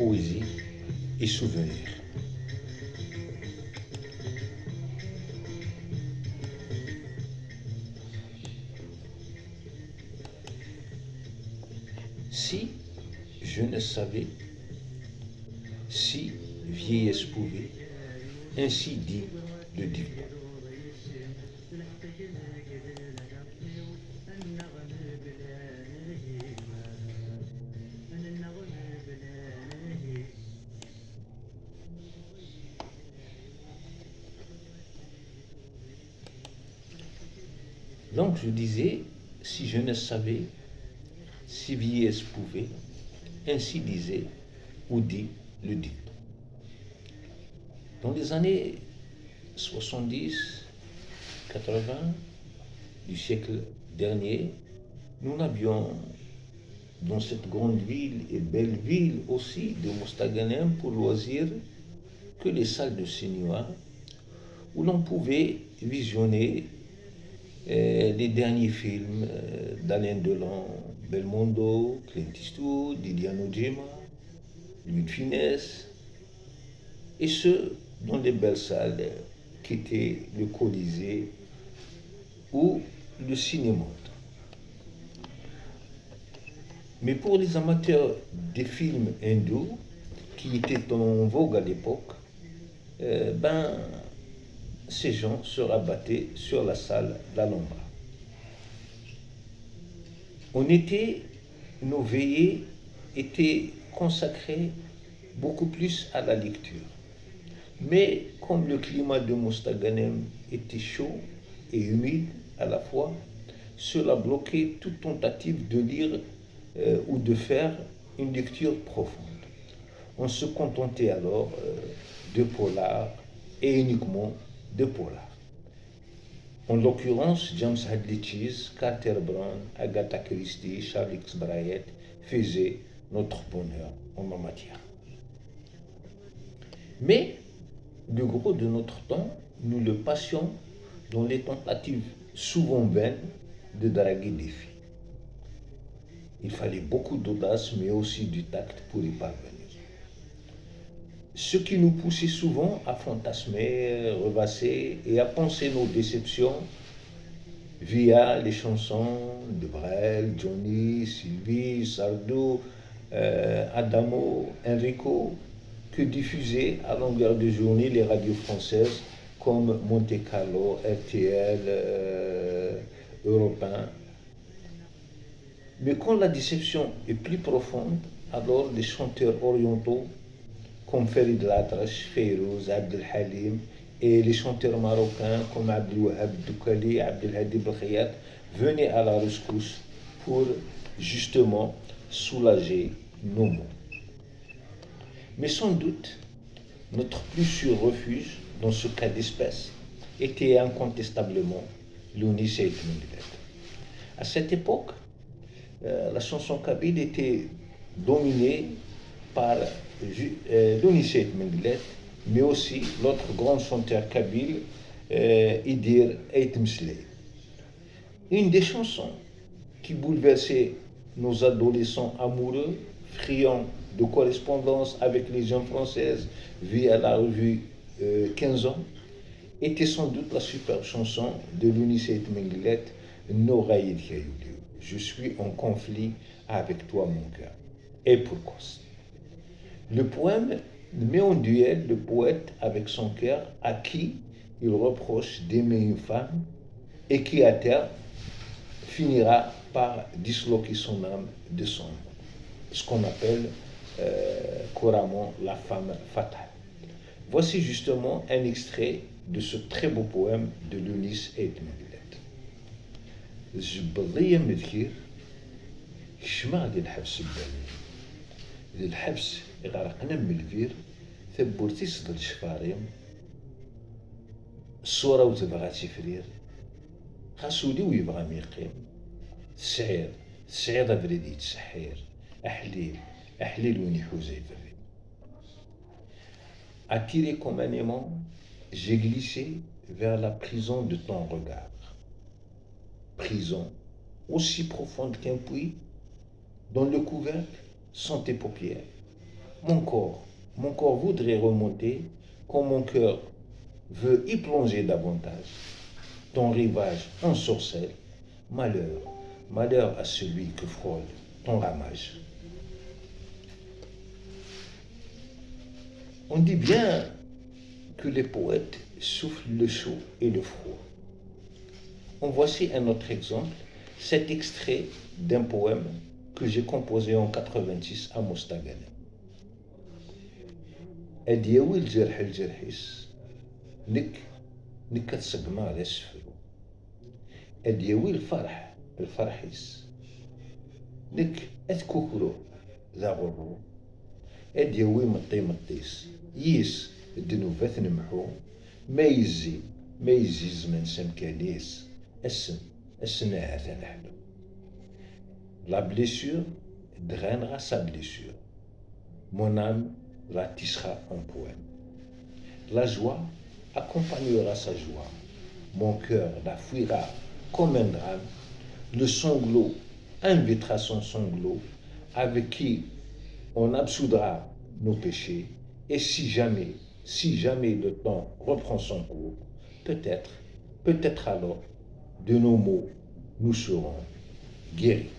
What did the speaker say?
poésie et souvenirs. Si je ne savais, si vieillesse pouvait, ainsi dit le dicton. Donc je disais, si je ne savais, si vieillesse pouvait, ainsi disait ou dit le dicton. Dans les années 70, 80 du siècle dernier, nous n'avions dans cette grande ville et belle ville aussi de Mostaganem pour loisir que les salles de cinéma où l'on pouvait visionner les derniers films d'Alain Delon, Belmondo, Clint Eastwood, Didier Nojima, Louis de Funès, et ce dans les belles salles qui étaient le Colisée ou le cinéma. Mais pour les amateurs des films hindous, qui étaient en vogue à l'époque, ces gens se rabattaient sur la salle d'Alhambra. En été, nos veillées étaient consacrées beaucoup plus à la lecture. Mais comme le climat de Mostaganem était chaud et humide à la fois, cela bloquait toute tentative de lire ou de faire une lecture profonde. On se contentait alors de polars et uniquement de polars. En l'occurrence, James Hadley Chase, Carter Brown, Agatha Christie, Charles X. Bryant faisaient notre bonheur en la matière. Mais le gros de notre temps, nous le passions dans les tentatives souvent vaines de draguer des filles. Il fallait beaucoup d'audace, mais aussi du tact pour y parvenir. Ce qui nous poussait souvent à fantasmer, rêvasser et à penser nos déceptions via les chansons de Brel, Johnny, Sylvie, Sardou, Adamo, Enrico, que diffusaient à longueur de journée les radios françaises comme Monte Carlo, RTL, Europe 1. Mais quand la déception est plus profonde, alors les chanteurs orientaux comme Farid Latrache, Feyrouz, Abdel Halim et les chanteurs marocains comme Abdel Wahab Doukali, Abdel Hadi Belkhayat venaient à la rescousse pour justement soulager nos maux. Mais sans doute, notre plus sûr refuge dans ce cas d'espèce était incontestablement l'Onis et Menglet. À cette époque, la chanson kabyle était dominée par l'Onis et Menglet, mais aussi l'autre grand chanteur kabyle, Idir Eitmsley. Une des chansons qui bouleversait nos adolescents amoureux, friands de correspondance avec les jeunes françaises via la revue 15 ans, était sans doute la superbe chanson de l'Unicef Menglet, Noraïd Kayoulou. Je suis en conflit avec toi, mon cœur. Et pourquoi? Le poème met en duel le poète avec son cœur à qui il reproche d'aimer une femme et qui à terme finira par disloquer son âme de son monde. Ce qu'on appelle couramment la femme fatale. Voici justement un extrait de ce très beau poème de l'Unis et Menglet. الجبلية مذكير شمع ديال الحبس البالي ديال الحبس يغرقنا من الفير ثبورتي صدر الشفاريم الصورة وتبغى تفرير خاصولي ويبغى ميقيم السعير افريدي تسحير أحليل وين يحوزي فري. Attiré comme un aimant, j'ai glissé vers la prison de ton regard. Prison aussi profonde qu'un puits, dont le couvercle sont tes paupières. Mon corps voudrait remonter quand mon cœur veut y plonger davantage. Ton rivage ensorcelle, malheur, malheur à celui que frôle ton ramage. On dit bien que les poètes soufflent le chaud et le froid. En voici un autre exemple, cet extrait d'un poème que j'ai composé en 86 à Mostaganem. أدياوي الجرح الجرحيس نك تسقما على السفلو أدياوي الفرح الفرحيس نك أتكوكرو ذا غرو أدياوي مطي مطيس يس الدنوبات نمحو ما يزي زمن سمكانيس السناها تنحلو La blessure drainera sa blessure. Mon âme la tissera en poème. La joie accompagnera sa joie. Mon cœur la fuira comme un drame. Le sanglot invitera son sanglot, avec qui on absoudra nos péchés. Et si jamais le temps reprend son cours, peut-être alors, de nos maux, nous serons guéris.